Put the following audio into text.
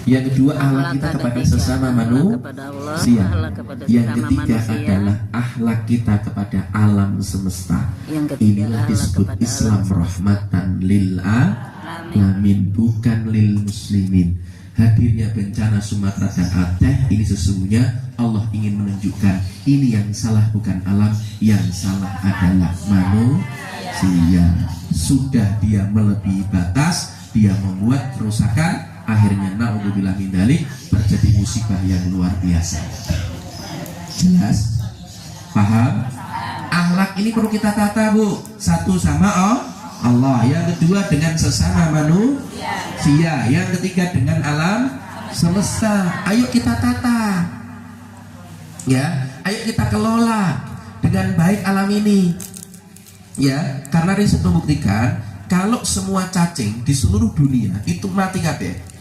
Yang kedua, akhlak kita kepada sesama manusia. Yang ketiga adalah akhlak kita kepada alam semesta. Inilah disebut Islam rahmatan lil alamin, bukan lil muslimin. Hadirnya bencana Sumatera dan Aceh ini sesungguhnya Allah ingin menunjukkan ini yang salah bukan alam, yang salah adalah manusia. Sudah dia melebihi batas, dia membuat kerusakan, akhirnya naudzubillah min dzalik terjadi musibah yang luar biasa. Jelas? Paham? Akhlak ini perlu kita tata, Bu. Satu sama Allah, yang kedua dengan sesama manusia, yang ketiga dengan alam semesta. Ayo kita tata, ya. Ayo kita kelola dengan baik alam ini, ya. Karena riset membuktikan kalau semua cacing di seluruh dunia itu mati kabeh.